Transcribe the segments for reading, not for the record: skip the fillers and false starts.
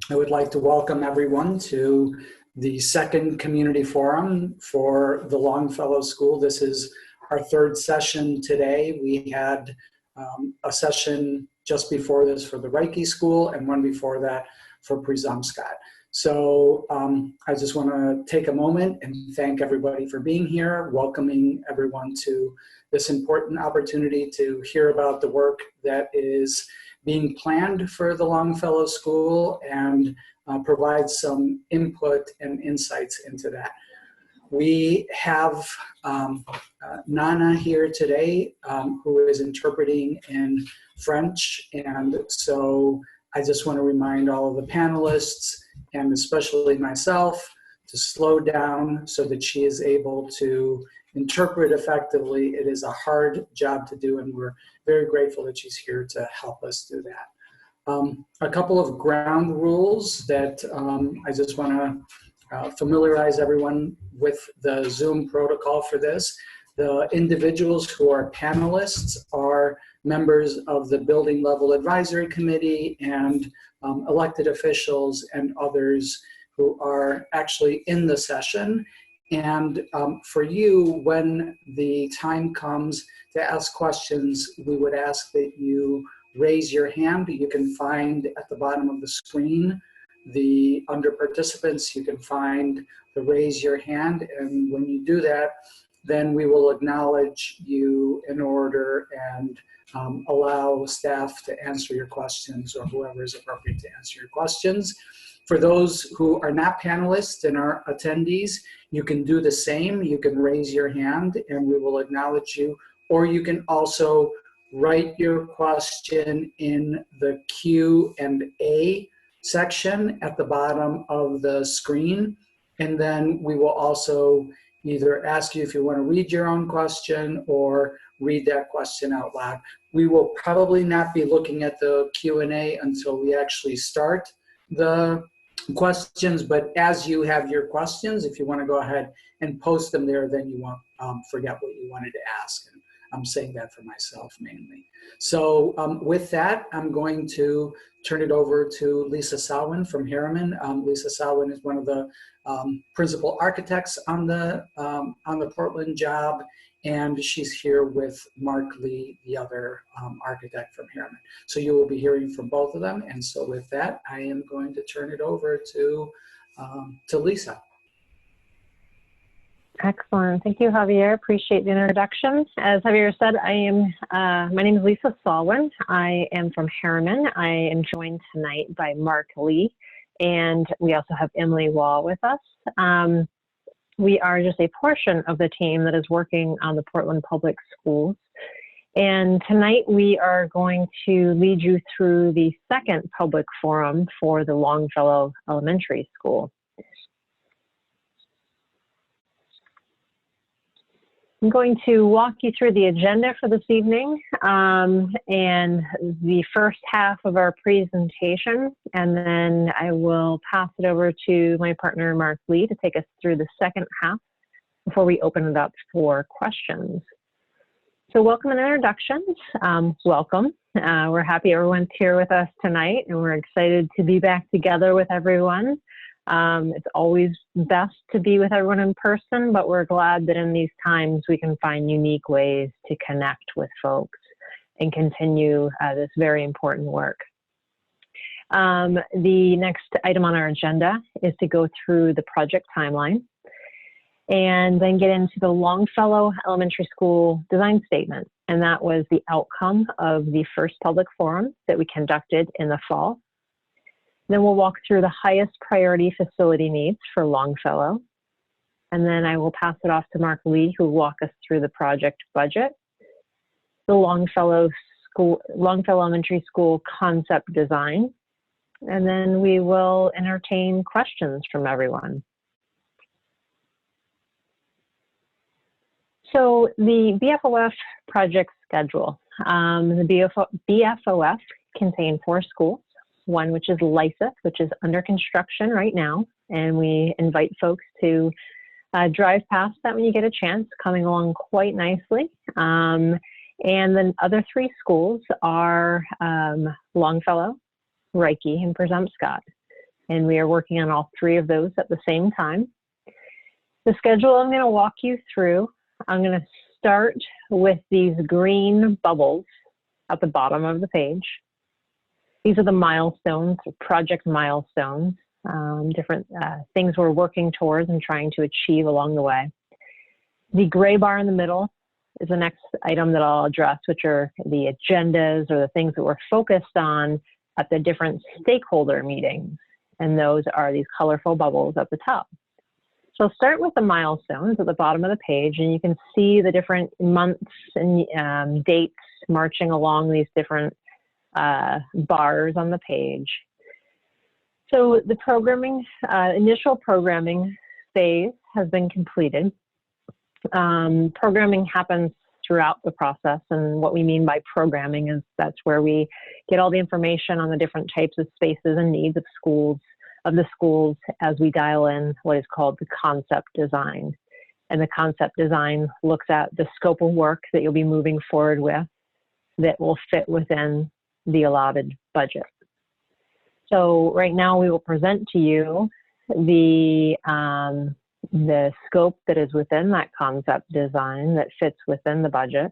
I would like to welcome everyone to the second community forum for the Longfellow School. This is our third session today. We had a session just before this for the Reiki School and one before that for Presumpscott. So I just want to take a moment and thank everybody for being here, welcoming everyone to this important opportunity to hear about the work that is being planned for the Longfellow School and provide some input and insights into that. We have Nana here today who is interpreting in French, and so I just want to remind all of the panelists and especially myself to slow down so that she is able to interpret effectively. It is a hard job to do, and we're very grateful that she's here to help us do that. A couple of ground rules that I just want to familiarize everyone with the Zoom protocol for this. The individuals who are panelists are members of the Building Level Advisory Committee and elected officials and others who are actually in the session. And for you, when the time comes to ask questions, we would ask that you raise your hand. You can find at the bottom of the screen, under participants, you can find the raise your hand. And when you do that, then we will acknowledge you in order and allow staff to answer your questions or whoever is appropriate to answer your questions. For those who are not panelists and are attendees, you can do the same. You can raise your hand and we will acknowledge you, or you can also write your question in the Q&A section at the bottom of the screen. And then we will also either ask you if you want to read your own question or read that question out loud. We will probably not be looking at the Q&A until we actually start the questions, but as you have your questions, if you want to go ahead and post them there, then you won't forget what you wanted to ask. And I'm saying that for myself mainly. So with that, I'm going to turn it over to Lisa Salwin from Harriman. Lisa Salwin is one of the principal architects on the Portland job, and she's here with Mark Lee, the other architect from Harriman. So you will be hearing from both of them. And so with that, I am going to turn it over to Lisa. Excellent. Thank you, Javier. Appreciate the introduction. As Javier said, my name is Lisa Salwin. I am from Harriman. I am joined tonight by Mark Lee, and we also have Emily Wall with us. We are just a portion of the team that is working on the Portland Public Schools. And tonight we are going to lead you through the second public forum for the Longfellow Elementary School. I'm going to walk you through the agenda for this evening and the first half of our presentation, and then I will pass it over to my partner, Mark Lee, to take us through the second half before we open it up for questions. So welcome and introductions. Welcome. We're happy everyone's here with us tonight, and we're excited to be back together with everyone. It's always best to be with everyone in person, but we're glad that in these times we can find unique ways to connect with folks and continue this very important work. The next item on our agenda is to go through the project timeline and then get into the Longfellow Elementary School design statement. And that was the outcome of the first public forum that we conducted in the fall. Then we'll walk through the highest priority facility needs for Longfellow. And then I will pass it off to Mark Lee, who will walk us through the project budget, the Longfellow Elementary School concept design, and then we will entertain questions from everyone. So the BFOF project schedule. The BFOF contained 4 schools. One which is Lysa, which is under construction right now, and we invite folks to drive past that when you get a chance, coming along quite nicely. And then other 3 schools are Longfellow, Reiki, and Presumpscott. and we are working on all 3 of those at the same time. The schedule I'm going to walk you through, I'm going to start with these green bubbles at the bottom of the page. These are the milestones, project milestones, different things we're working towards and trying to achieve along the way. The gray bar in the middle is the next item that I'll address, which are the agendas or the things that we're focused on at the different stakeholder meetings. And those are these colorful bubbles at the top. So I'll start with the milestones at the bottom of the page, and you can see the different months and dates marching along these different bars on the page. So the programming, initial programming phase has been completed. Programming happens throughout the process, and what we mean by programming is that's where we get all the information on the different types of spaces and needs of the schools as we dial in what is called the concept design. And the concept design looks at the scope of work that you'll be moving forward with that will fit within the allotted budget. So right now we will present to you the scope that is within that concept design that fits within the budget.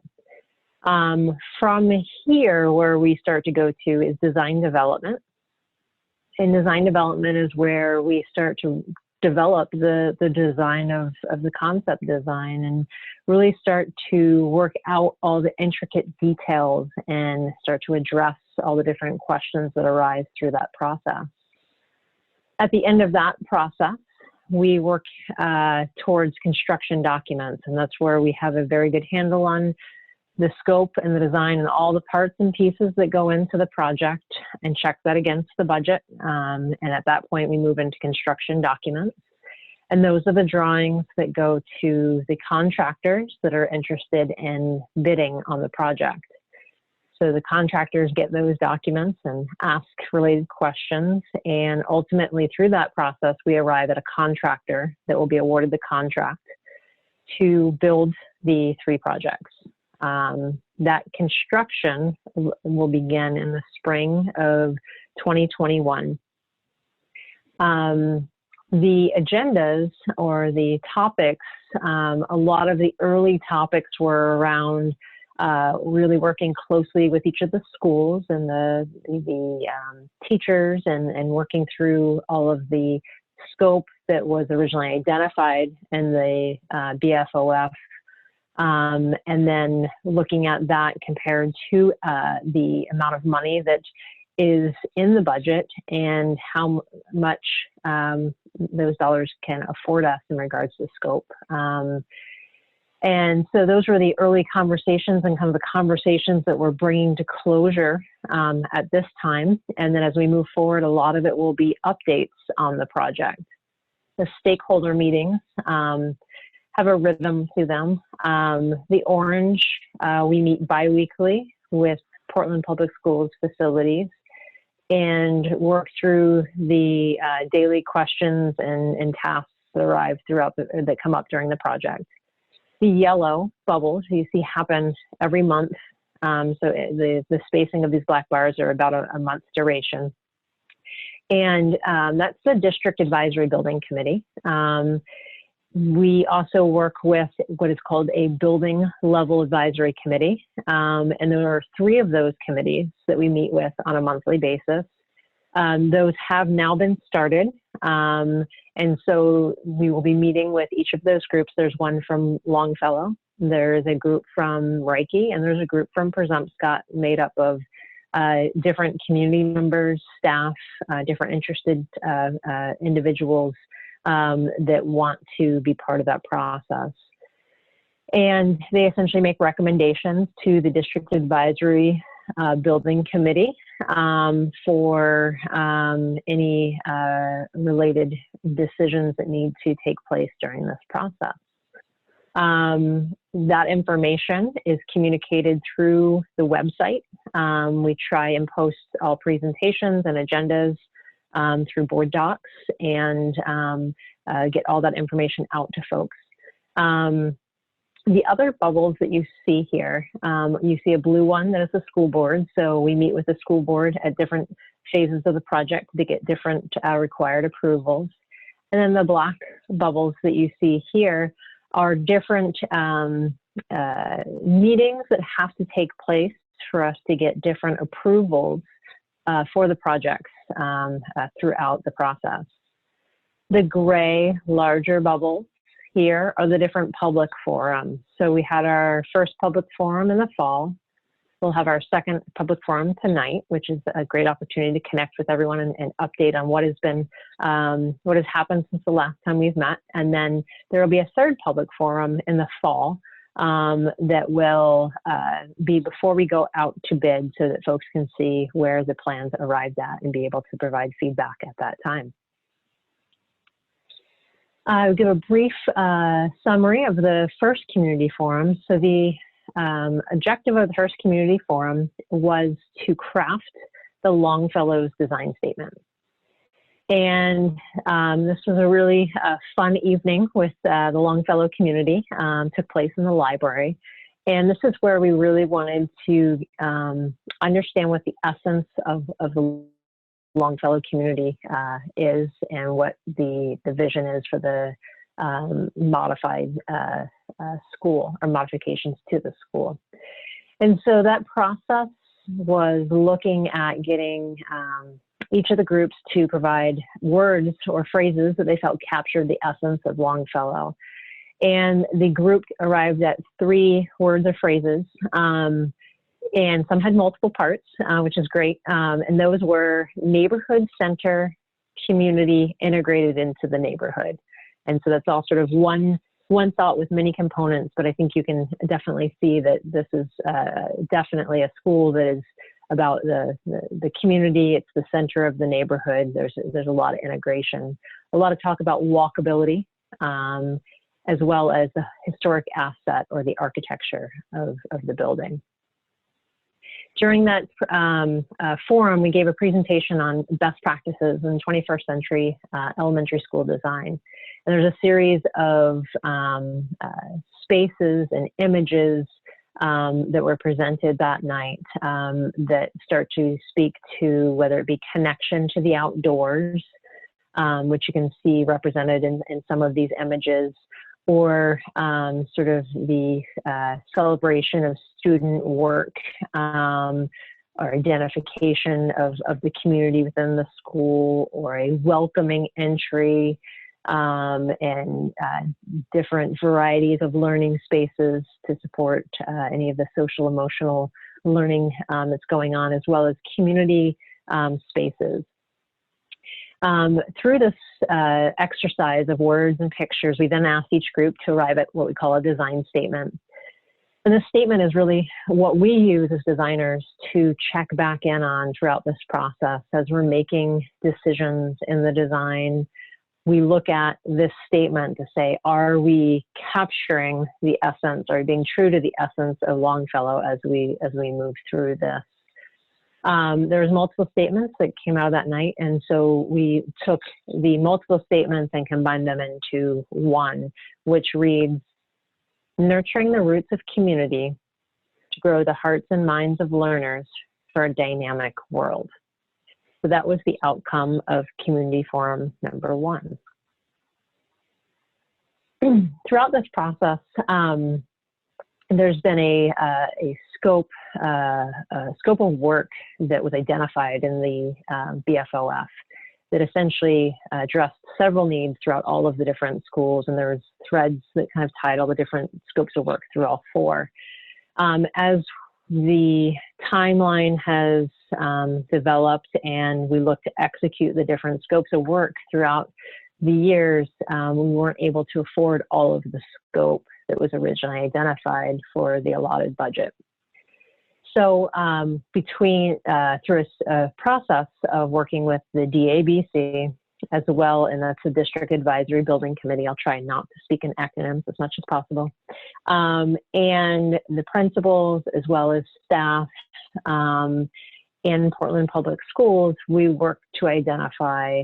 From here, where we start to go to is design development. And design development is where we start to develop the design of the concept design and really start to work out all the intricate details and start to address all the different questions that arise through that process. At the end of that process, we work towards construction documents, and that's where we have a very good handle on the scope and the design and all the parts and pieces that go into the project and check that against the budget. And at that point, we move into construction documents. And those are the drawings that go to the contractors that are interested in bidding on the project. So the contractors get those documents and ask related questions. And ultimately, through that process, we arrive at a contractor that will be awarded the contract to build the 3 projects. That construction will begin in the spring of 2021. The agendas or the topics, a lot of the early topics were around really working closely with each of the schools and the teachers and working through all of the scope that was originally identified in the BFOF. And then looking at that compared to the amount of money that is in the budget and how much those dollars can afford us in regards to scope. And so those were the early conversations and kind of the conversations that we're bringing to closure at this time. And then as we move forward, a lot of it will be updates on the project. The stakeholder meetings have a rhythm to them. The orange, we meet bi-weekly with Portland Public Schools facilities and work through the daily questions and tasks that arrive throughout that come up during the project. The yellow bubbles you see happen every month. So the spacing of these black bars are about a month's duration. And that's the District Advisory Building Committee. We also work with what is called a Building Level Advisory Committee. And there are 3 of those committees that we meet with on a monthly basis. Those have now been started. And so we will be meeting with each of those groups. There's one from Longfellow, there's a group from Reiki, and there's a group from Presumpscot made up of different community members, staff, different interested individuals that want to be part of that process. And they essentially make recommendations to the District Advisory Building Committee for any related decisions that need to take place during this process. That information is communicated through the website. We try and post all presentations and agendas through board docs and get all that information out to folks. The other bubbles that you see here, you see a blue one that is the school board. So we meet with the school board at different phases of the project to get different required approvals. And then the black bubbles that you see here are different meetings that have to take place for us to get different approvals for the projects throughout the process. The gray larger bubbles here are the different public forums. So we had our first public forum in the fall. We'll have our second public forum tonight, which is a great opportunity to connect with everyone and update on what has happened since the last time we've met. And then there will be a third public forum in the fall that will be before we go out to bid, so that folks can see where the plans arrived at and be able to provide feedback at that time. I'll give a brief summary of the first community forum. So the objective of the first community forum was to craft the Longfellow's design statement. And this was a really fun evening with the Longfellow community, took place in the library. And this is where we really wanted to understand what the essence of the Longfellow community is, and what the vision is for the modified school, or modifications to the school. And so that process was looking at getting each of the groups to provide words or phrases that they felt captured the essence of Longfellow. And the group arrived at 3 words or phrases, and some had multiple parts, which is great. And those were neighborhood center, community, integrated into the neighborhood. And so that's all sort of one thought with many components, but I think you can definitely see that this is definitely a school that is about the community. It's the center of the neighborhood. There's a lot of integration, a lot of talk about walkability, as well as the historic asset or the architecture of the building. During that forum, we gave a presentation on best practices in 21st century elementary school design. And there's a series of spaces and images that were presented that night that start to speak to whether it be connection to the outdoors, which you can see represented in some of these images, or sort of the celebration of student work, or identification of the community within the school, or a welcoming entry, and different varieties of learning spaces to support any of the social emotional learning that's going on, as well as community spaces. Through this exercise of words and pictures, we then asked each group to arrive at what we call a design statement. And this statement is really what we use as designers to check back in on throughout this process. As we're making decisions in the design, we look at this statement to say, are we capturing the essence? Are we being true to the essence of Longfellow as we move through this? There's multiple statements that came out of that night, and so we took the multiple statements and combined them into one, which reads, nurturing the roots of community to grow the hearts and minds of learners for a dynamic world. So that was the outcome of Community Forum number 1. Throughout this process, there's been a scope of work that was identified in the BFOF that essentially addressed several needs throughout all of the different schools, and there was threads that kind of tied all the different scopes of work through all 4. As the timeline has developed and we look to execute the different scopes of work throughout the years, we weren't able to afford all of the scope that was originally identified for the allotted budget. So through a process of working with the DABC as well, and that's the District Advisory Building Committee, I'll try not to speak in acronyms as much as possible, and the principals as well as staff in Portland Public Schools, we worked to identify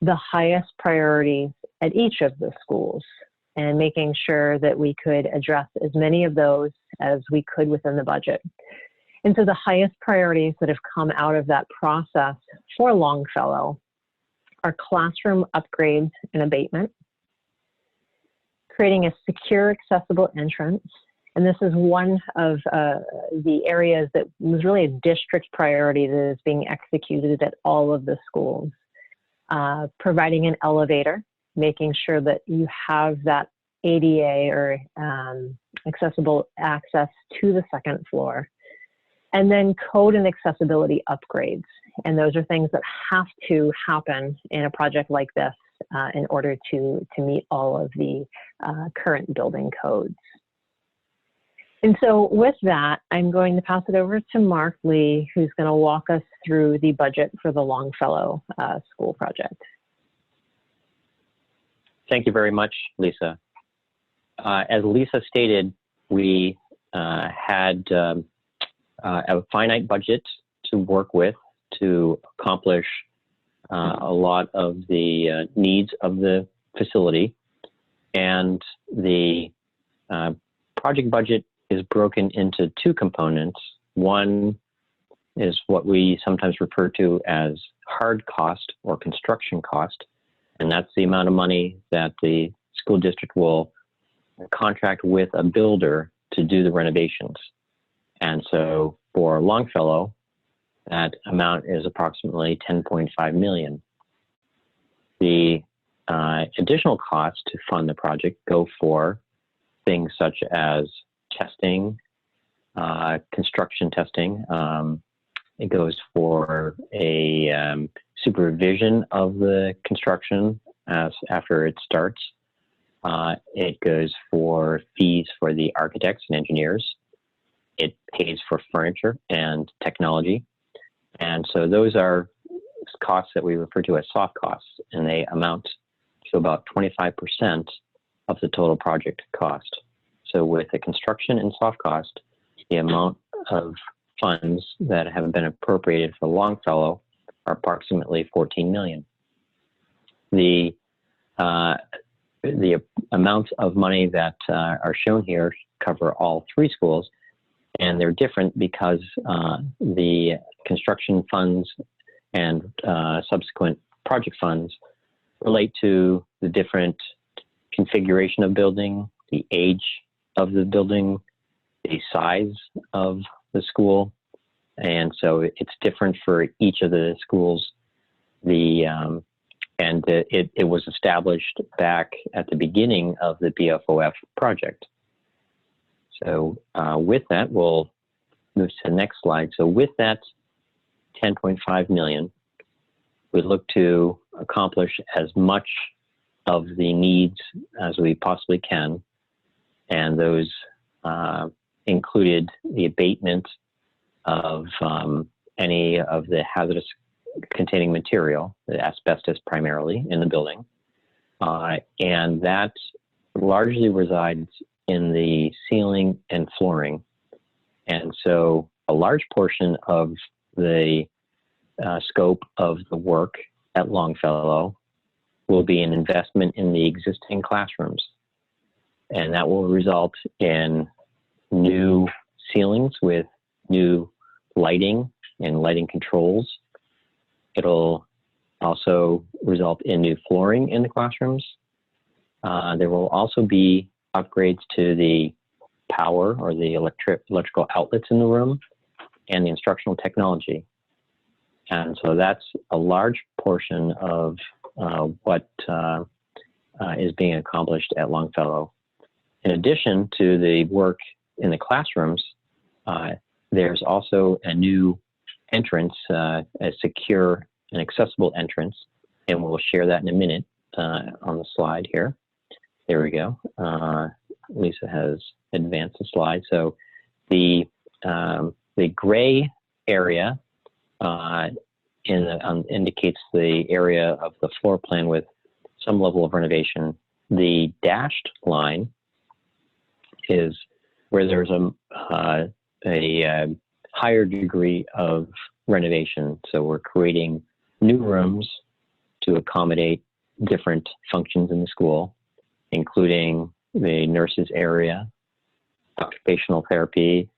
the highest priorities at each of the schools and making sure that we could address as many of those as we could within the budget. And so the highest priorities that have come out of that process for Longfellow are classroom upgrades and abatement, creating a secure, accessible entrance. And this is one of the areas that was really a district priority that is being executed at all of the schools. Providing an elevator, making sure that you have that ADA or accessible access to the second floor. And then code and accessibility upgrades. And those are things that have to happen in a project like this in order to meet all of the current building codes. And so with that, I'm going to pass it over to Mark Lee, who's going to walk us through the budget for the Longfellow School project. Thank you very much, Lisa. As Lisa stated, we had a finite budget to work with to accomplish a lot of the needs of the facility. And the project budget is broken into two components. One is what we sometimes refer to as hard cost or construction cost. And that's the amount of money that the school district will contract with a builder to do the renovations. And so for Longfellow, that amount is approximately $10.5 million. The additional costs to fund the project go for things such as testing, construction testing. It goes for a supervision of the construction after it starts. It goes for fees for the architects and engineers. It pays for furniture and technology. And so those are costs that we refer to as soft costs, and they amount to about 25% of the total project cost. So with the construction and soft cost, the amount of funds that have been appropriated for Longfellow are approximately $14 million. The amounts of money that are shown here cover all three schools, and they're different because the construction funds and subsequent project funds relate to the different configuration of building, the age of the building, the size of the school, and so it's different for each of the schools. It was established back at the beginning of the BFOF project. So with that, we'll move to the next slide. So with that $10.5 million, we look to accomplish as much of the needs as we possibly can. And those included the abatement of any of the hazardous containing material, the asbestos primarily, in the building. And that largely resides in the ceiling and flooring. And so a large portion of the scope of the work at Longfellow will be an investment in the existing classrooms. And that will result in new ceilings with new lighting and lighting controls. It'll also result in new flooring in the classrooms. There will also be upgrades to the power or the electrical outlets in the room and the instructional technology. And so that's a large portion of what is being accomplished at Longfellow. In addition to the work in the classrooms, there's also a new entrance, a secure and accessible entrance, and we'll share that in a minute on the slide here. There we go. Lisa has advanced the slide. So the gray area indicates the area of the floor plan with some level of renovation. The dashed line is where there's a higher degree of renovation. So we're creating new rooms to accommodate different functions in the school, including the nurses area, occupational therapy,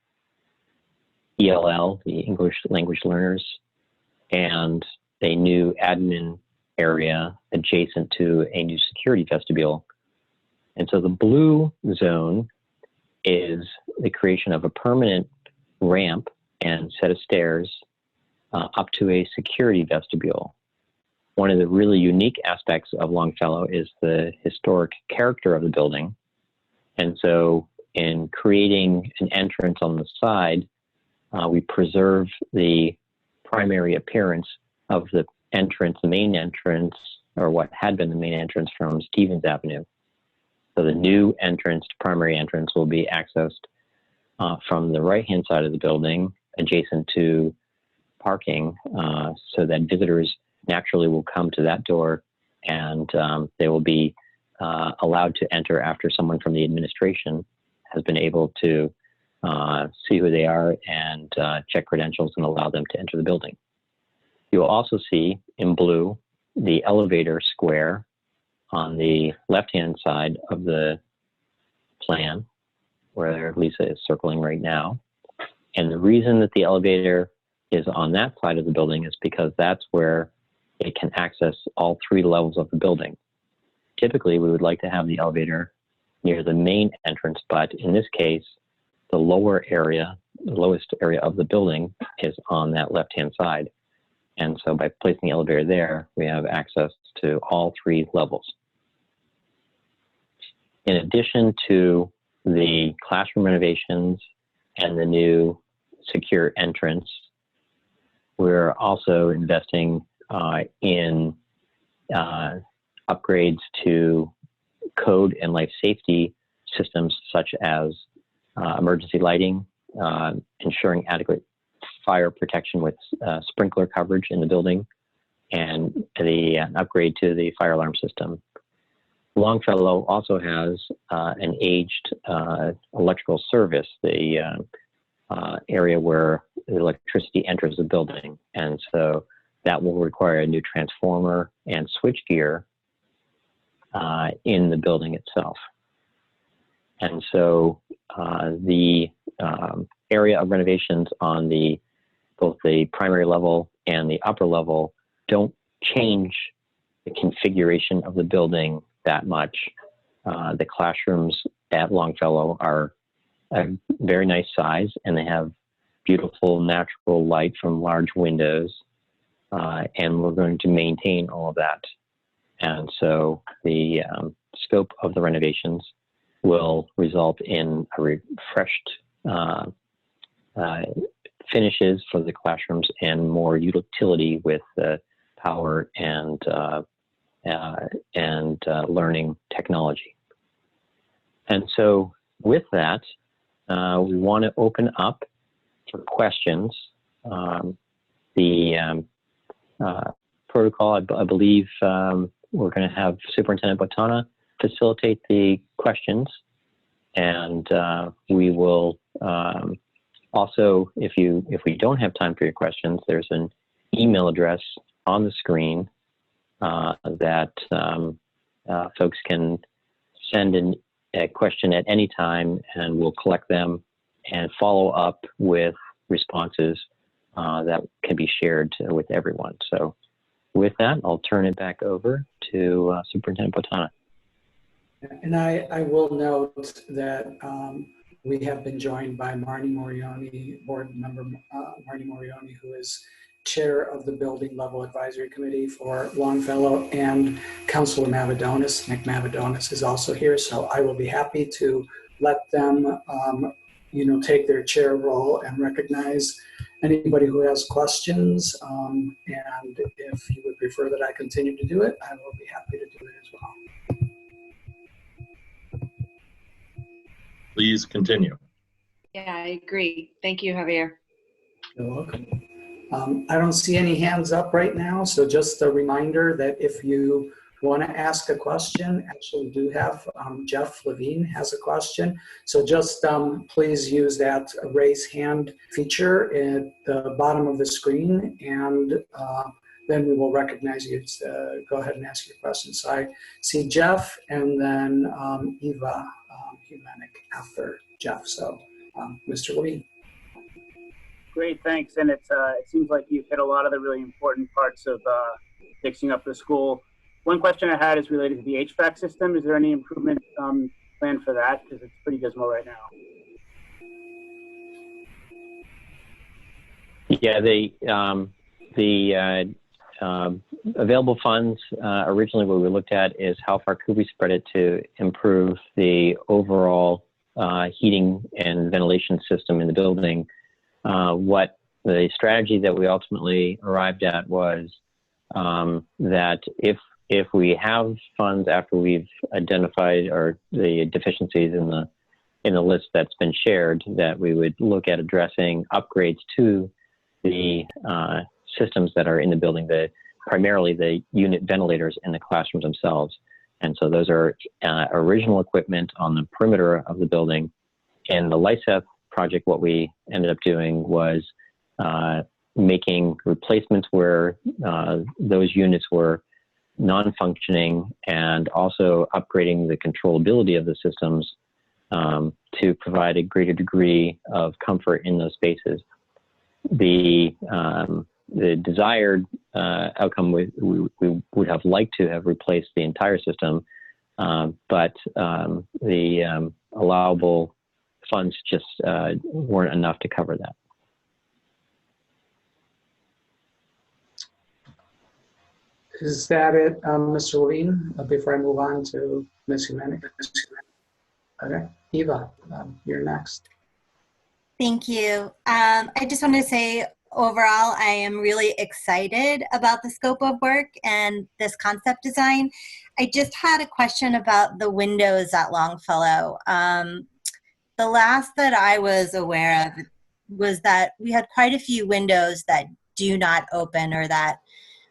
ELL, the English language learners, and a new admin area adjacent to a new security vestibule. And so the blue zone is the creation of a permanent ramp and set of stairs up to a security vestibule. One of the really unique aspects of Longfellow is the historic character of the building. And so in creating an entrance on the side, we preserve the primary appearance of the entrance, the main entrance, or what had been the main entrance from Stevens Avenue. So the new entrance, primary entrance, will be accessed from the right-hand side of the building, adjacent to parking, so that visitors naturally will come to that door, and they will be allowed to enter after someone from the administration has been able to see who they are and check credentials and allow them to enter the building. You'll also see in blue the elevator square on the left-hand side of the plan, where Lisa is circling right now. And the reason that the elevator is on that side of the building is because that's where it can access all 3 levels of the building. Typically, we would like to have the elevator near the main entrance, but in this case, the lower area, the lowest area of the building is on that left-hand side. And so by placing the elevator there, we have access to all 3 levels. In addition to the classroom renovations and the new secure entrance, we're also investing in upgrades to code and life safety systems, such as emergency lighting, ensuring adequate fire protection with sprinkler coverage in the building, and the upgrade to the fire alarm system. Longfellow also has an aged electrical service, the area where the electricity enters the building. And so that will require a new transformer and switchgear in the building itself. And so the area of renovations on both the primary level and the upper level don't change the configuration of the building that much. The classrooms at Longfellow are a very nice size, and they have beautiful natural light from large windows, and we're going to maintain all of that. And so the scope of the renovations will result in a refreshed finishes for the classrooms and more utility with power and learning technology. And so with that, we want to open up for questions. The protocol, I believe we're going to have Superintendent Botana facilitate the questions, and we will also, if we don't have time for your questions, there's an email address on the screen that folks can send a question at any time, and we'll collect them and follow up with responses that can be shared with everyone. So with that, I'll turn it back over to Superintendent Botana. And I will note that we have been joined by Marnie Morioni, board member Marnie Morioni, who is chair of the Building Level Advisory Committee for Longfellow, and Councilor Mavadonis. Nick Mavadonis is also here, so I will be happy to let them take their chair role and recognize anybody who has questions. And if you would prefer that I continue to do it, I will be happy to do it as well. Please continue. Yeah, I agree. Thank you, Javier. You're welcome. I don't see any hands up right now, so just a reminder that if you want to ask a question, actually do have Jeff Levine has a question. So just please use that raise hand feature at the bottom of the screen, and then we will recognize you. Go ahead and ask your question. So I see Jeff, and then Eva Humanik after Jeff. So Mr. Levine. Great, thanks. And it seems like you've hit a lot of the really important parts of fixing up the school. One question I had is related to the HVAC system. Is there any improvement planned for that? Because it's pretty dismal right now. Yeah, the available funds, originally what we looked at is how far could we spread it to improve the overall heating and ventilation system in the building. What the strategy that we ultimately arrived at was that if we have funds after we've identified or the deficiencies in the list that's been shared, that we would look at addressing upgrades to the systems that are in the building, primarily the unit ventilators in the classrooms themselves. And so those are original equipment on the perimeter of the building. In the LICEF project, what we ended up doing was making replacements where those units were non-functioning, and also upgrading the controllability of the systems to provide a greater degree of comfort in those spaces. The desired outcome, we would have liked to have replaced the entire system, but the allowable funds just weren't enough to cover that. Is that it, Mr. Levine, before I move on to Ms. Humanic? Okay, Eva, you're next. Thank you. I just wanted to say, overall, I am really excited about the scope of work and this concept design. I just had a question about the windows at Longfellow. The last that I was aware of was that we had quite a few windows that do not open, or that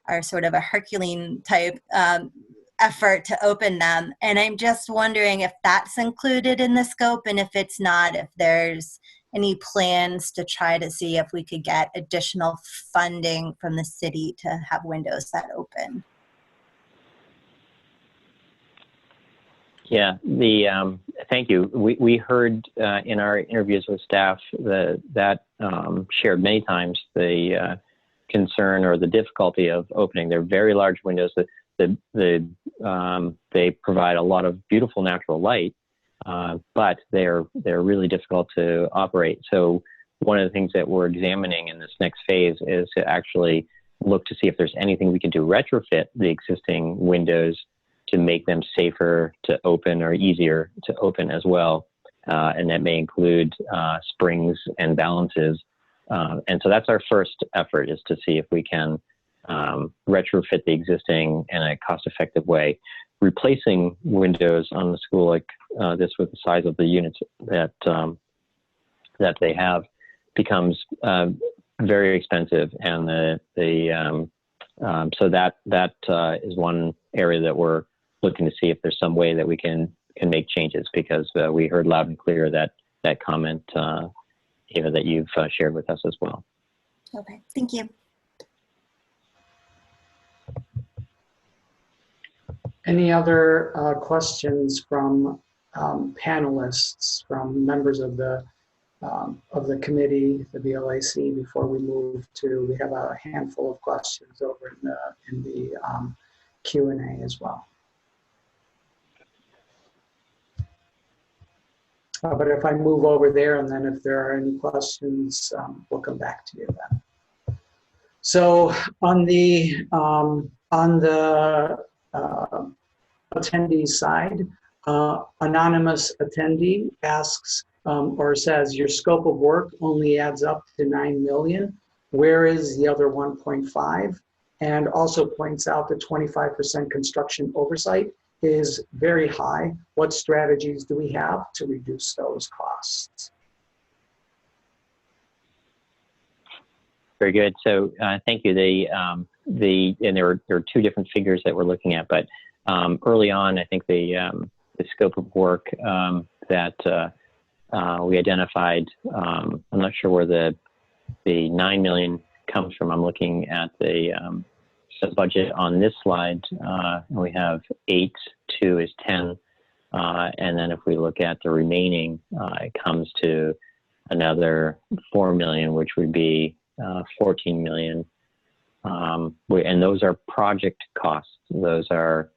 are sort of a Herculean type effort to open them. And I'm just wondering if that's included in the scope, and if it's not, if there's any plans to try to see if we could get additional funding from the city to have windows that open. Yeah, thank you. We heard in our interviews with staff that shared many times the concern or the difficulty of opening. They're very large windows. They provide a lot of beautiful natural light, but they're really difficult to operate. So one of the things that we're examining in this next phase is to actually look to see if there's anything we can do retrofit the existing windows to make them safer to open or easier to open as well. And that may include springs and balances. And so that's our first effort, is to see if we can retrofit the existing in a cost-effective way. Replacing windows on the school like this with the size of the units that they have becomes very expensive, and so that is one area that we're looking to see if there's some way that we can make changes, because we heard loud and clear that comment, Eva, that you've shared with us as well. Okay, thank you. Any other questions from panelists, from members of the committee, the BLAC, before we move to, we have a handful of questions over in the Q&A as well. But if I move over there, and then if there are any questions, we'll come back to you then. So on the attendee side, anonymous attendee asks or says, your scope of work only adds up to 9 million. Where is the other 1.5? And also points out that 25% construction oversight is very high. What strategies do we have to reduce those costs? Very good. So thank you. And there are two different figures that we're looking at, but early on, I think the scope of work that we identified, I'm not sure where the 9 million comes from. I'm looking at the budget on this slide. We have 8, 2 is 10. And then if we look at the remaining, it comes to another $4 million, which would be $14 million. And those are project costs. Those are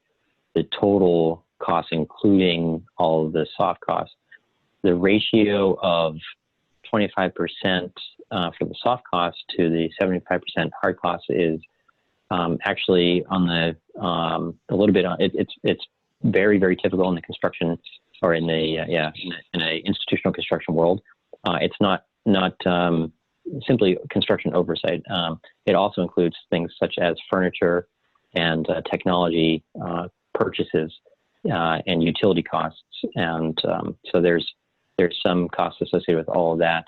the total costs, including all of the soft costs. The ratio of 25% for the soft cost to the 75% hard cost is actually on the a little bit on it's very, very typical in the construction or in the in a institutional construction world. It's not simply construction oversight. It also includes things such as furniture and technology purchases and utility costs, and so there's some costs associated with all of that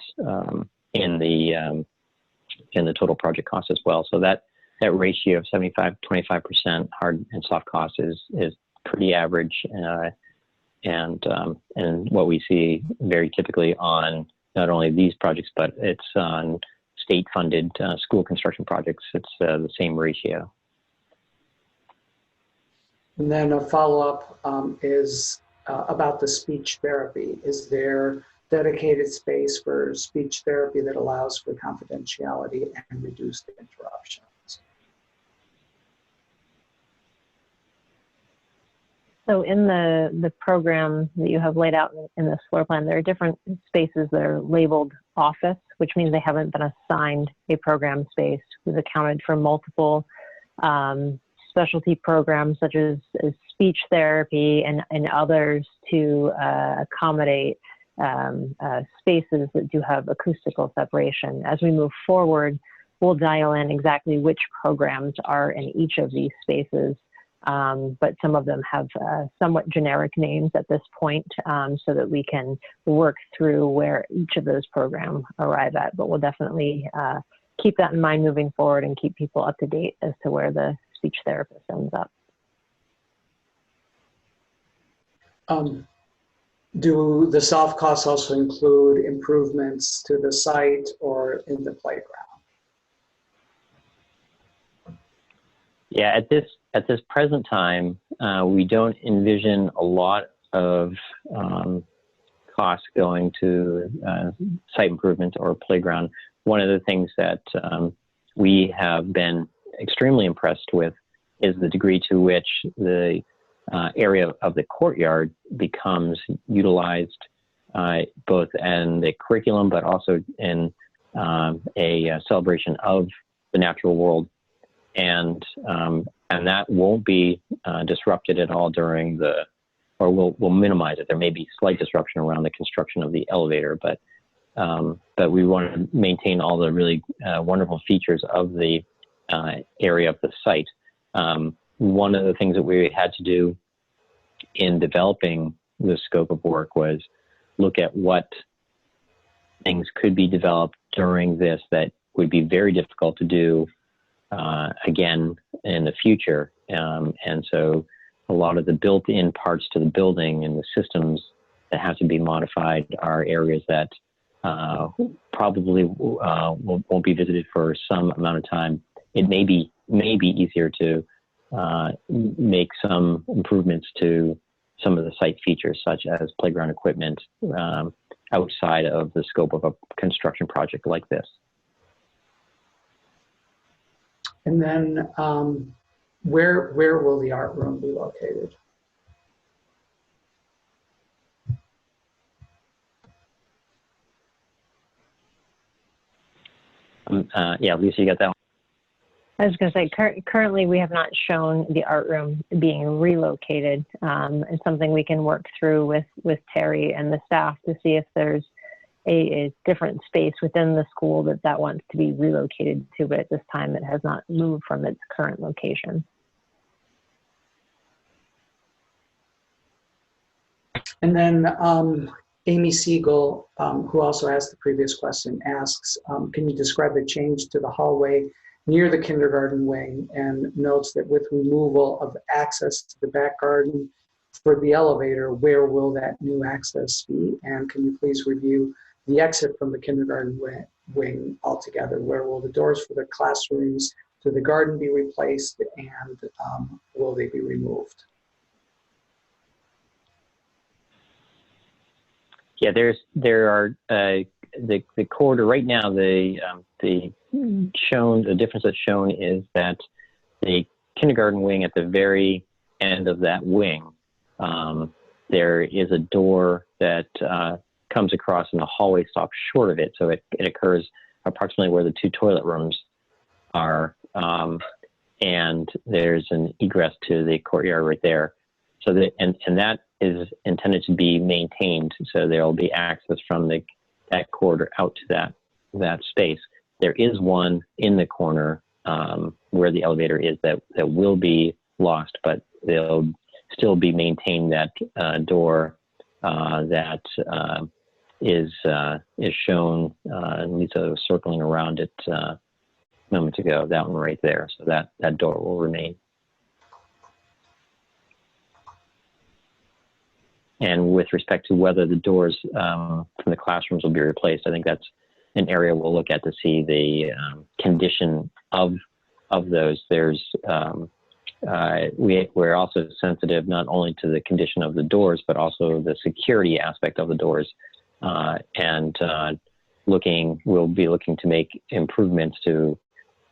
in the total project cost as well. So that ratio of 25% hard and soft cost is pretty average, and what we see very typically on not only these projects, but it's on state-funded school construction projects. It's the same ratio. And then a follow-up is about the speech therapy. Is there dedicated space for speech therapy that allows for confidentiality and reduced interruptions? So in the program that you have laid out in this floor plan, there are different spaces that are labeled office, which means they haven't been assigned a program space. We've accounted for multiple specialty programs such as speech therapy and others to accommodate spaces that do have acoustical separation. As we move forward, we'll dial in exactly which programs are in each of these spaces. But some of them have somewhat generic names at this point, so that we can work through where each of those programs arrive at. But we'll definitely keep that in mind moving forward and keep people up to date as to where the speech therapist ends up. Do the soft costs also include improvements to the site or in the playground? Yeah, at this present time, we don't envision a lot of costs going to site improvements or playground. One of the things that we have been extremely impressed with is the degree to which the area of the courtyard becomes utilized both in the curriculum, but also in a celebration of the natural world. And that won't be disrupted at all during or we'll minimize it. There may be slight disruption around the construction of the elevator, but we want to maintain all the really wonderful features of the area of the site. One of the things that we had to do in developing the scope of work was look at what things could be developed during this that would be very difficult to do again in the future. And so a lot of the built-in parts to the building and the systems that have to be modified are areas that probably won't be visited for some amount of time. It may be easier to make some improvements to some of the site features, such as playground equipment, outside of the scope of a construction project like this. And then where will the art room be located? Yeah, Lisa, you got that one? I was going to say, currently we have not shown the art room being relocated. It's something we can work through with Terry and the staff to see if there's a different space within the school that wants to be relocated to, but at this time it has not moved from its current location. And then Amy Siegel, who also asked the previous question, asks, can you describe the change to the hallway near the kindergarten wing, and notes that with removal of access to the back garden for the elevator, where will that new access be? And can you please review the exit from the kindergarten wing altogether? Where will the doors for the classrooms to the garden be replaced, and will they be removed? Yeah, there are the corridor right now, the difference that's shown is that the kindergarten wing, at the very end of that wing, there is a door that comes across and the hallway stops short of it. So it occurs approximately where the two toilet rooms are. And there's an egress to the courtyard right there. So and that is intended to be maintained. So there'll be access from that corridor out to that space. There is one in the corner where the elevator is that will be lost, but they'll still be maintaining that door that is shown. Lisa was circling around it a moment ago. That one right there. So that door will remain. And with respect to whether the doors from the classrooms will be replaced, I think that's an area we'll look at to see the condition of those. There's we're also sensitive not only to the condition of the doors, but also the security aspect of the doors. And we'll be looking to make improvements to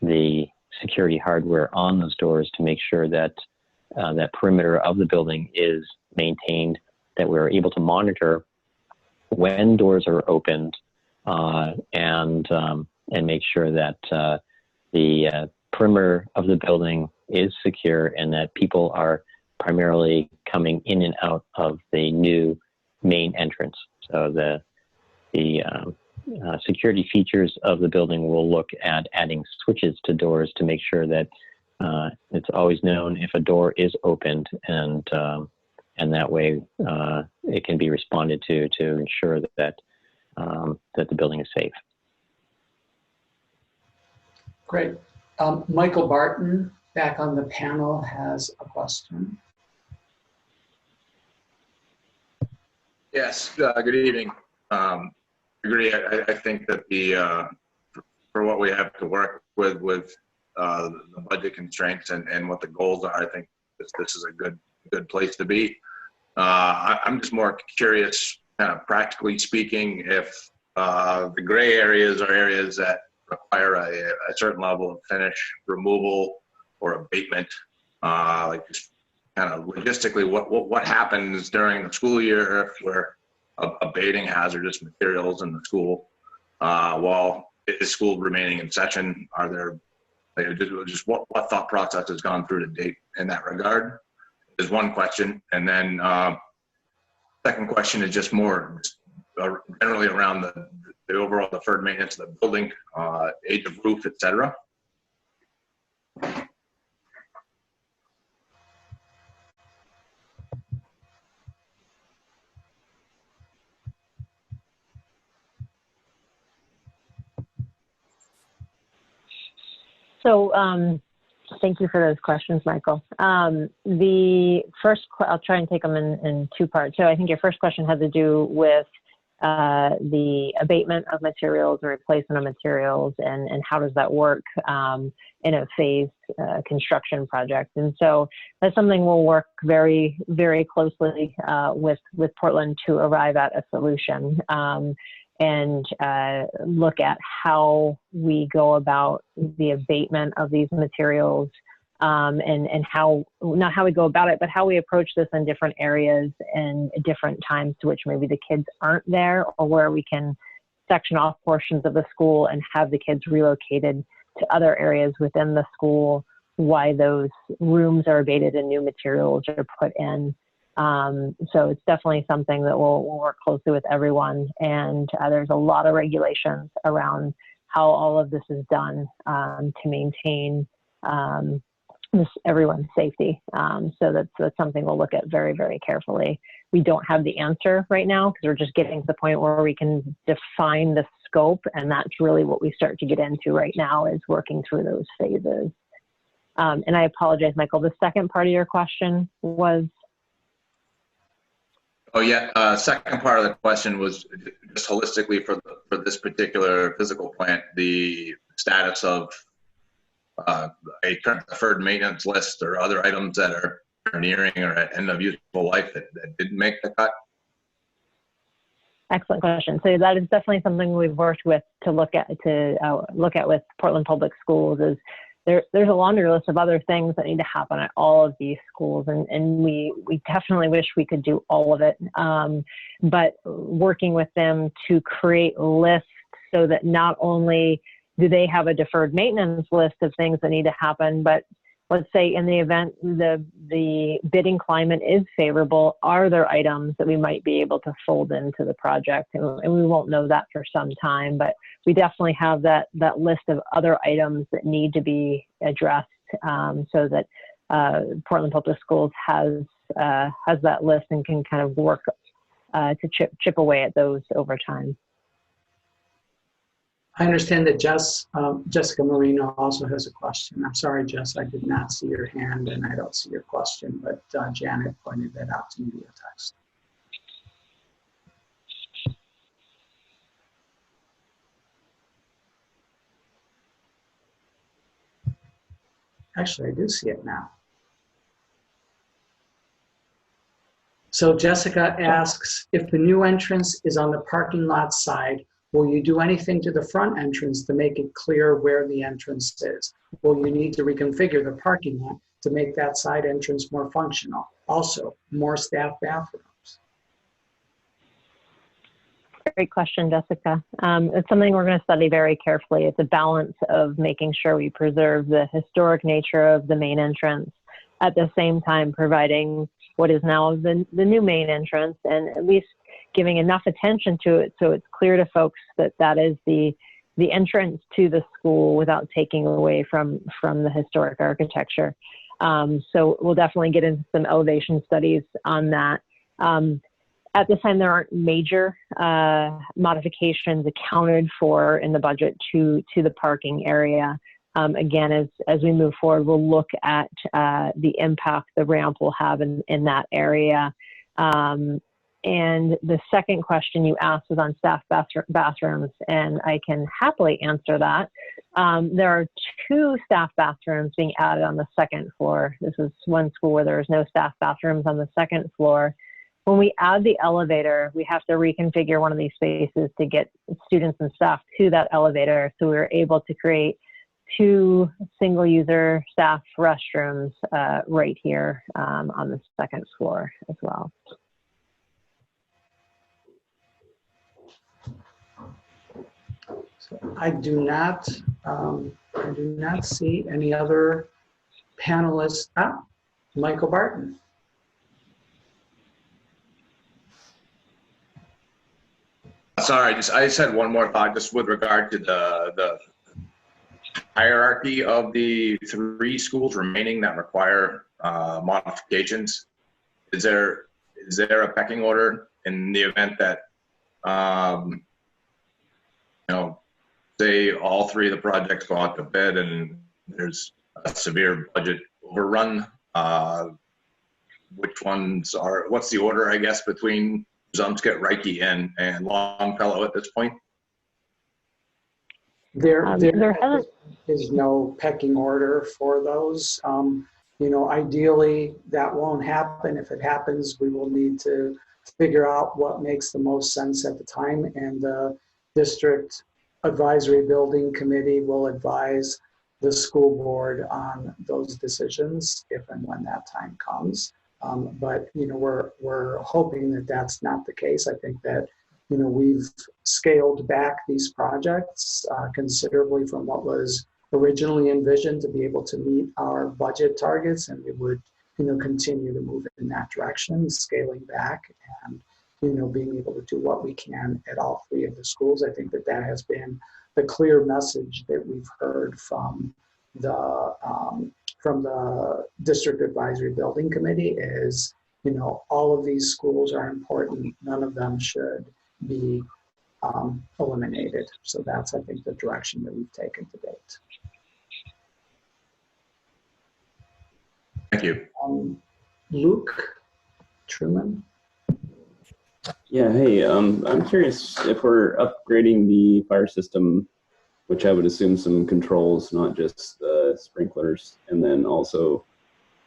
the security hardware on those doors to make sure that that perimeter of the building is maintained, that we're able to monitor when doors are opened, and make sure that the perimeter of the building is secure and that people are primarily coming in and out of the new main entrance. So the security features of the building will look at adding switches to doors to make sure that it's always known if a door is opened, and that way it can be responded to ensure that the building is safe. Great. Michael Barton, back on the panel, has a question. Yes, good evening. Agree. I think that for what we have to work with the budget constraints and what the goals are, I think this is a good place to be. I'm just more curious, kind of practically speaking, if the gray areas are areas that require a certain level of finish removal or abatement, like just kind of logistically, what happens during the school year if we're abating hazardous materials in the school while is school remaining in session? Are there just what thought process has gone through to date in that regard is one question. And then second question is just more generally around the overall deferred maintenance of the building, age of roof, et cetera. So thank you for those questions, Michael. The first, I'll try and take them in two parts. So I think your first question had to do with the abatement of materials or replacement of materials, and how does that work in a phased construction project. And so that's something we'll work very, very closely with Portland to arrive at a solution. And look at how we go about the abatement of these materials, and how, not how we go about it, but how we approach this in different areas and different times to which maybe the kids aren't there, or where we can section off portions of the school and have the kids relocated to other areas within the school, why those rooms are abated and new materials are put in. So it's definitely something that we'll work closely with everyone. And there's a lot of regulations around how all of this is done to maintain everyone's safety. So that's something we'll look at very, very carefully. We don't have the answer right now because we're just getting to the point where we can define the scope. And that's really what we start to get into right now, is working through those phases. And I apologize, Michael, the second part of your question was? Oh yeah, second part of the question was just holistically for this particular physical plant, the status of a current deferred maintenance list or other items that are nearing or at end of useful life that didn't make the cut. Excellent question. So that is definitely something we've worked with to look at with Portland Public Schools. Is there's a laundry list of other things that need to happen at all of these schools, and we definitely wish we could do all of it. But working with them to create lists so that not only do they have a deferred maintenance list of things that need to happen, but let's say in the event the bidding climate is favorable, are there items that we might be able to fold into the project? And we won't know that for some time, but we definitely have that list of other items that need to be addressed, so that Portland Public Schools has that list and can kind of work to chip away at those over time. I understand that Jessica Marino also has a question. I'm sorry, Jess, I did not see your hand and I don't see your question, but Janet pointed that out to me via text. Actually, I do see it now. So Jessica asks, if the new entrance is on the parking lot side, will you do anything to the front entrance to make it clear where the entrance is? Will you need to reconfigure the parking lot to make that side entrance more functional? Also, more staff bathrooms. Great question, Jessica. It's something we're going to study very carefully. It's a balance of making sure we preserve the historic nature of the main entrance, at the same time providing what is now the new main entrance, and at least giving enough attention to it so it's clear to folks that that is the entrance to the school without taking away from the historic architecture. So we'll definitely get into some elevation studies on that. At this time, there aren't major modifications accounted for in the budget to the parking area. Again, as we move forward, we'll look at the impact the ramp will have in that area. And the second question you asked was on staff bathrooms, and I can happily answer that. There are 2 staff bathrooms being added on the second floor. This is one school where there's no staff bathrooms on the second floor. When we add the elevator, we have to reconfigure one of these spaces to get students and staff to that elevator. So we were able to create 2 single-user staff restrooms right here on the second floor as well. So I do not see any other panelists. Michael Barton. Sorry, I just had one more thought, just with regard to the hierarchy of the 3 schools remaining that require modifications. Is there a pecking order in the event that say all 3 of the projects go out to bid and there's a severe budget overrun? What's the order, I guess, between Zumskit, Reiki, and Longfellow at this point? There is no pecking order for those. Ideally, that won't happen. If it happens, we will need to figure out what makes the most sense at the time, and the District Advisory Building Committee will advise the school board on those decisions if and when that time comes. But we're hoping that that's not the case. I think that we've scaled back these projects considerably from what was originally envisioned to be able to meet our budget targets, and we would continue to move in that direction, scaling back and being able to do what we can at all 3 of the schools. I think that has been the clear message that we've heard from the District Advisory Building Committee is, all of these schools are important. None of them should be eliminated. So that's, I think, the direction that we've taken to date. Thank you. Luke Truman. Yeah, hey, I'm curious if we're upgrading the fire system, which I would assume some controls, not just the sprinklers, and then also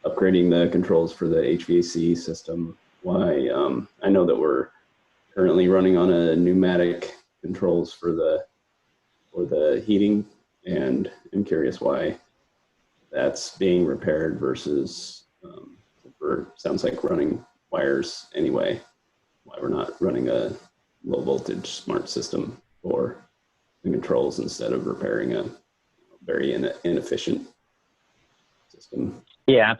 upgrading the controls for the HVAC system. Why? I know that we're currently running on a pneumatic controls for the heating, and I'm curious why that's being repaired versus sounds like running wires anyway. Why we're not running a low voltage smart system for the controls instead of repairing a very inefficient system. Yeah,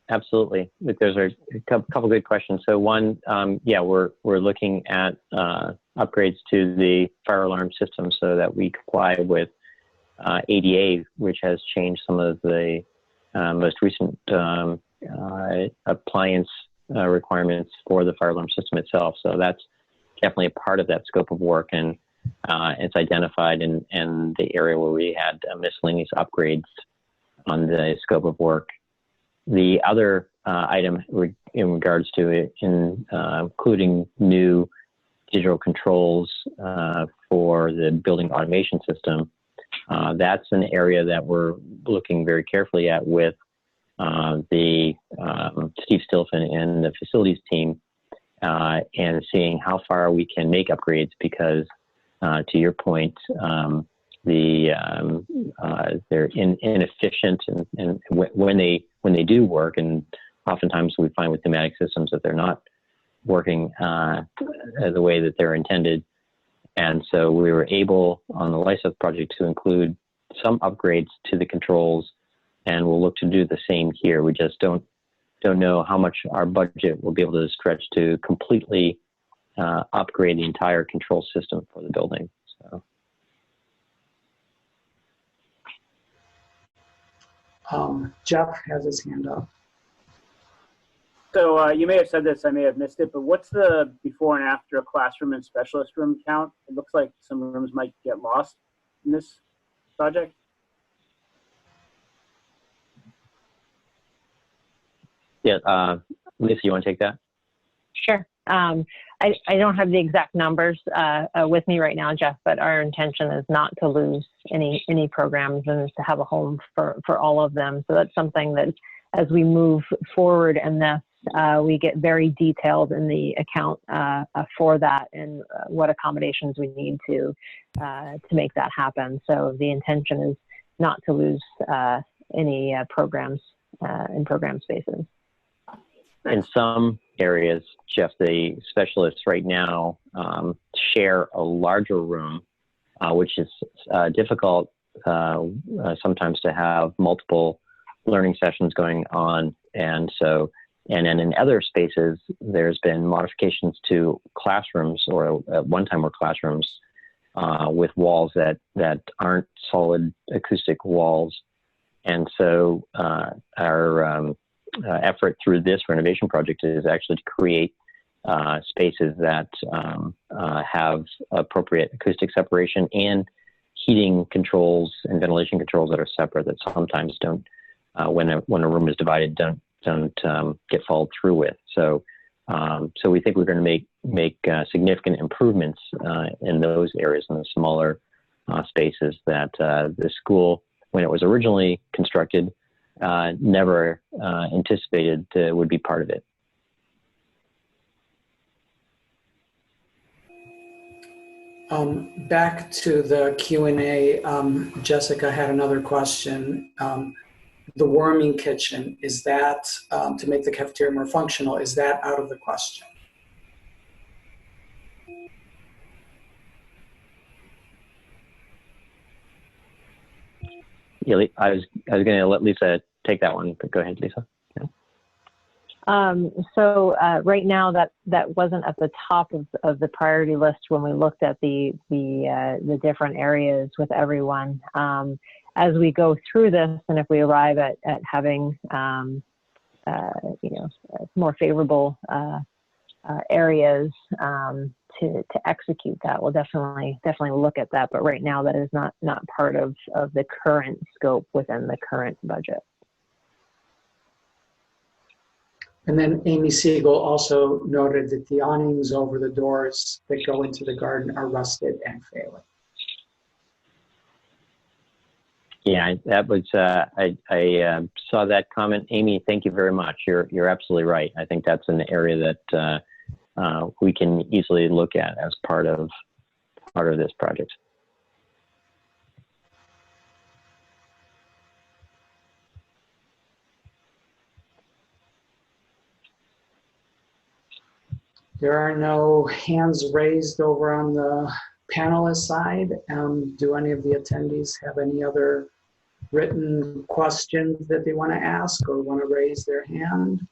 absolutely. There's a couple good questions. So one, yeah, we're looking at upgrades to the fire alarm system so that we comply with ADA, which has changed some of the most recent appliance requirements for the fire alarm system itself. So that's definitely a part of that scope of work, and it's identified in the area where we had miscellaneous upgrades on the scope of work. The other item in regards to it, including new digital controls for the building automation system, that's an area that we're looking very carefully at with Steve Stilfen and the facilities team, and seeing how far we can make upgrades, because to your point, they're inefficient, and when they do work, and oftentimes we find with pneumatic systems that they're not working the way that they're intended. And so we were able on the LISUP project to include some upgrades to the controls, and we'll look to do the same here. We just don't know how much our budget will be able to stretch to completely upgrade the entire control system for the building. So. Jeff has his hand up. So you may have said this, I may have missed it, but what's the before and after classroom and specialist room count? It looks like some rooms might get lost in this project. Yeah, Lisa, you want to take that? Sure. I don't have the exact numbers with me right now, Jeff, but our intention is not to lose any programs, and to have a home for all of them. So that's something that, as we move forward in this, we get very detailed in the account for that, and what accommodations we need to make that happen. So the intention is not to lose any programs in program spaces. In some areas, Jeff, the specialists right now share a larger room, which is difficult sometimes to have multiple learning sessions going on. And so, and then in other spaces, there's been modifications to classrooms, or at one time were classrooms with walls that aren't solid acoustic walls. And so our effort through this renovation project is actually to create spaces that have appropriate acoustic separation and heating controls and ventilation controls that are separate, that sometimes don't, when a room is divided, don't get followed through with. So so we think we're going to make significant improvements in those areas, in the smaller spaces that the school, when it was originally constructed, never anticipated would be part of it. Back to the Q&A, Jessica had another question. The warming kitchen, is that to make the cafeteria more functional, is that out of the question? Yeah, I was going to let Lisa take that one, but go ahead, Lisa. Yeah. So right now, that wasn't at the top of the priority list when we looked at the different areas with everyone. As we go through this, and if we arrive at having more favorable areas to execute that, we'll definitely look at that. But right now, that is not part of the current scope within the current budget. And then Amy Siegel also noted that the awnings over the doors that go into the garden are rusted and failing. Yeah, that was, I saw that comment. Amy, thank you very much. You're absolutely right. I think that's an area that we can easily look at as part of this project. There are no hands raised over on the panelist side. Do any of the attendees have any other written questions that they want to ask or want to raise their hand?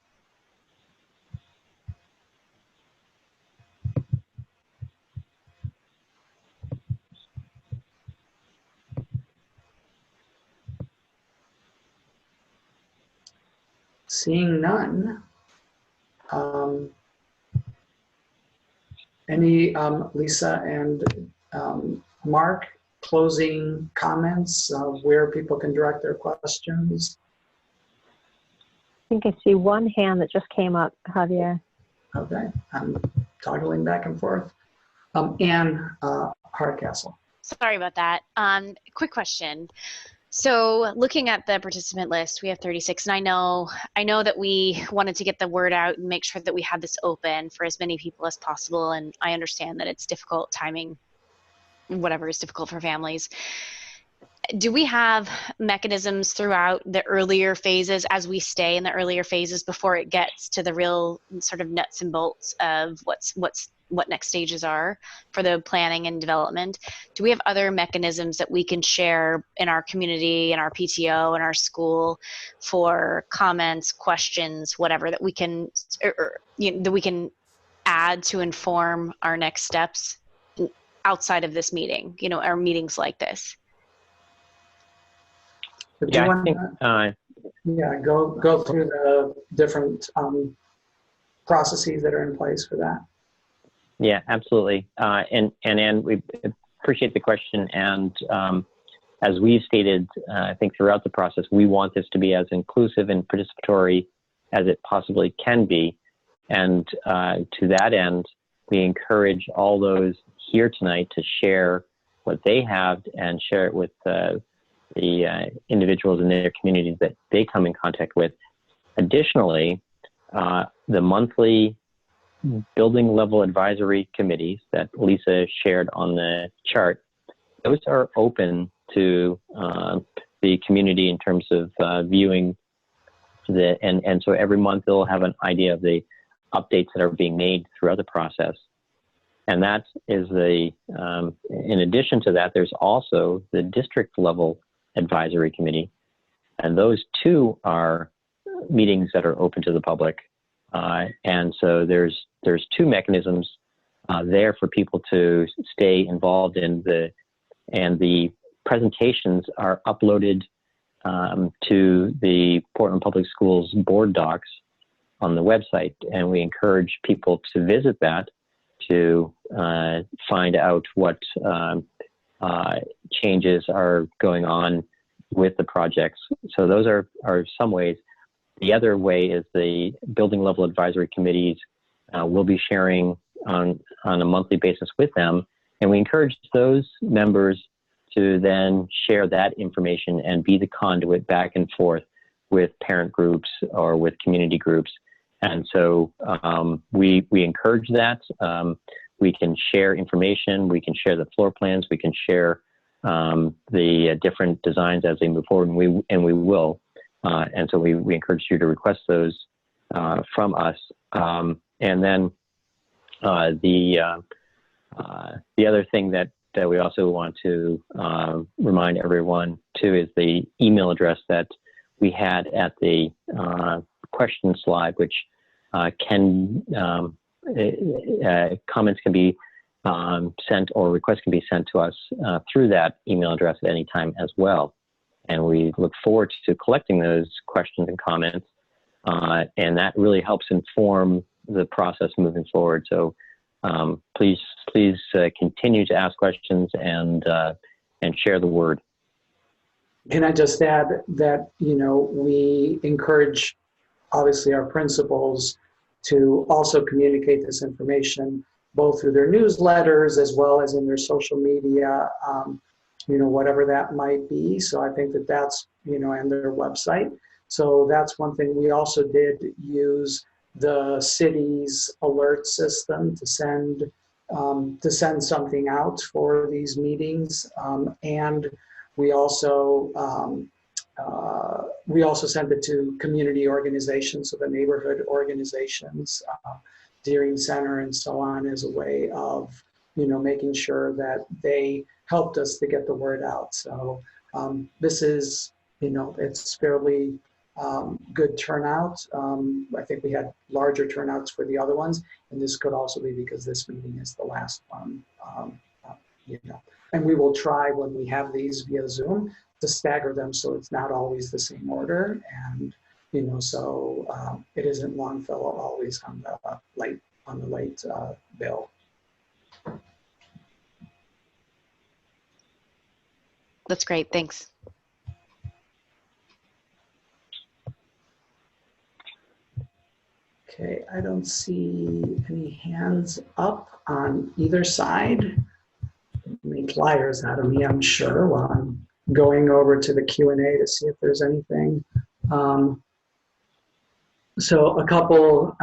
Seeing none, any Lisa and Mark, closing comments of where people can direct their questions? I think I see one hand that just came up, Javier. Okay, I'm toggling back and forth. Anne Hardcastle. Sorry about that. Quick question. So looking at the participant list, we have 36, and I know that we wanted to get the word out and make sure that we had this open for as many people as possible, and I understand that it's difficult timing, whatever is difficult for families. Do we have mechanisms throughout the earlier phases, as we stay in the earlier phases before it gets to the real sort of nuts and bolts of what next stages are for the planning and development? Do we have other mechanisms that we can share in our community, in our PTO, in our school for comments, questions, whatever that we can, that we can add to inform our next steps outside of this meeting, our meetings like this? Yeah, I think, yeah, go through the different processes that are in place for that. Yeah, absolutely. And we appreciate the question. And as we've stated, I think throughout the process, we want this to be as inclusive and participatory as it possibly can be. And to that end, we encourage all those here tonight to share what they have and share it with the individuals in their communities that they come in contact with. Additionally, the monthly building level advisory committees that Lisa shared on the chart, those are open to the community in terms of viewing and so every month they'll have an idea of the updates that are being made throughout the process. And that is in addition to that, there's also the district level advisory committee. And those two are meetings that are open to the public. And so there's two mechanisms there for people to stay involved in and the presentations are uploaded to the Portland Public Schools board docs on the website. And we encourage people to visit that to find out what changes are going on with the projects. So those are some ways. The other way is the building level advisory committees will be sharing on a monthly basis with them. And we encourage those members to then share that information and be the conduit back and forth with parent groups or with community groups. And so we encourage that. We can share information, we can share the floor plans, we can share the different designs as they move forward, and we will. And so we encourage you to request those from us. And then the other thing that we also want to remind everyone too is the email address that we had at the question slide, which comments can be sent or requests can be sent to us through that email address at any time as well. And we look forward to collecting those questions and comments. And that really helps inform the process moving forward. So please continue to ask questions and share the word. Can I just add that, we encourage, obviously, our principals to also communicate this information both through their newsletters as well as in their social media, whatever that might be. So I think that's, and their website. So that's one thing. We also did use the city's alert system to send something out for these meetings, and we also sent it to community organizations, so the neighborhood organizations, Deering Center and so on, as a way of, making sure that they helped us to get the word out. So this is, it's fairly good turnout. I think we had larger turnouts for the other ones, and this could also be because this meeting is the last one, and we will try when we have these via Zoom to stagger them so it's not always the same order, and so it isn't Longfellow always on the late bill. That's great. Thanks. Okay, I don't see any hands up on either side. Make liars out of me, I'm sure, while I'm going over to the Q&A to see if there's anything. So a couple,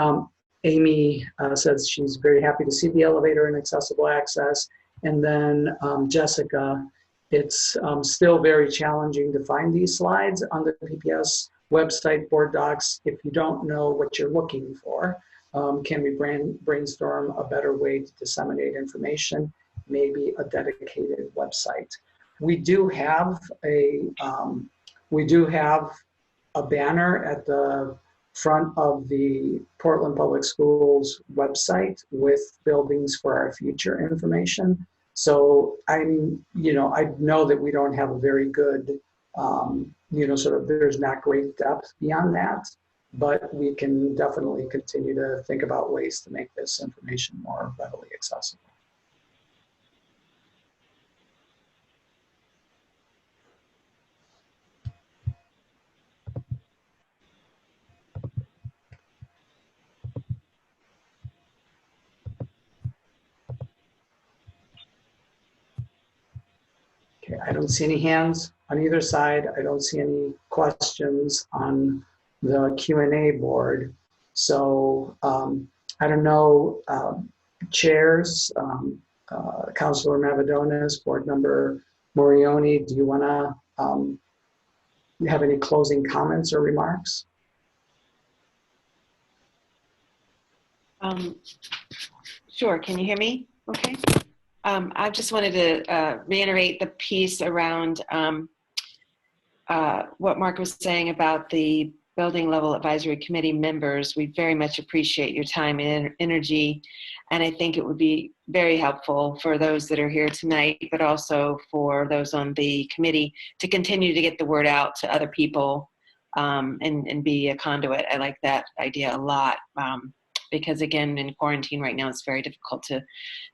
Amy says she's very happy to see the elevator and accessible access. And then Jessica, it's still very challenging to find these slides on the PPS website board docs if you don't know what you're looking for. Can we brainstorm a better way to disseminate information? Maybe a dedicated website. We do have a banner at the front of the Portland Public Schools website with buildings for our future information. So I know that we don't have a very good, there's not great depth beyond that, but we can definitely continue to think about ways to make this information more readily accessible. Okay, I don't see any hands on either side. I don't see any questions on the Q&A board. So I don't know, chairs, Councilor Mavadonis, Board Member Morioni, do you want to have any closing comments or remarks? Sure, can you hear me? Okay. I just wanted to reiterate the piece around what Mark was saying about the building level advisory committee members. We very much appreciate your time and energy, and I think it would be very helpful for those that are here tonight, but also for those on the committee to continue to get the word out to other people and be a conduit. I like that idea a lot. Because again, in quarantine right now, it's very difficult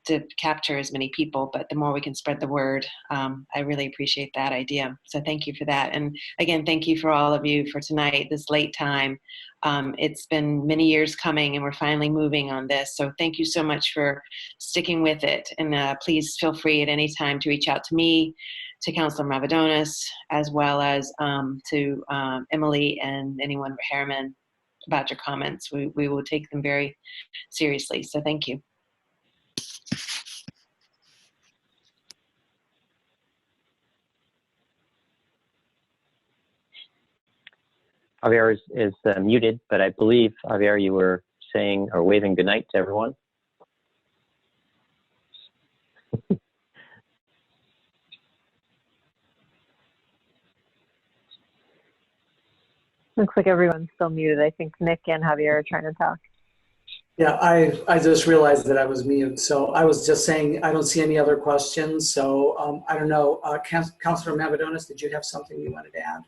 to capture as many people, but the more we can spread the word, I really appreciate that idea. So thank you for that. And again, thank you for all of you for tonight, this late time. It's been many years coming and we're finally moving on this. So thank you so much for sticking with it. And please feel free at any time to reach out to me, to Councilor Mavadonis, as well as to Emily and anyone, Harriman, about your comments. We will take them very seriously. So thank you. Javier is muted, but I believe, Javier, you were saying or waving goodnight to everyone. Looks like everyone's still muted. I think Nick and Javier are trying to talk. Yeah, I just realized that I was muted. So I was just saying I don't see any other questions. So I don't know. Councilor Mavadonis, did you have something you wanted to add?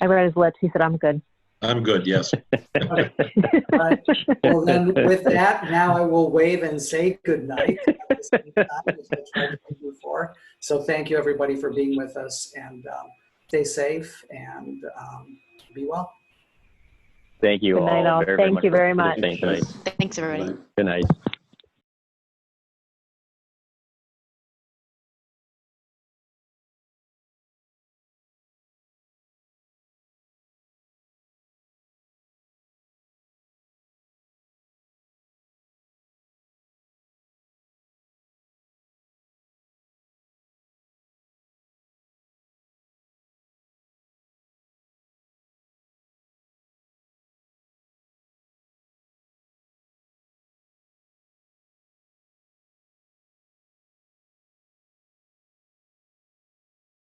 I read his lips. He said, I'm good. I'm good, yes. Okay. Well, then with that, now I will wave and say good night. So thank you, everybody, for being with us, and stay safe and be well. Thank you all. Good night, all. Thank you very much. Thanks, everybody. Good night.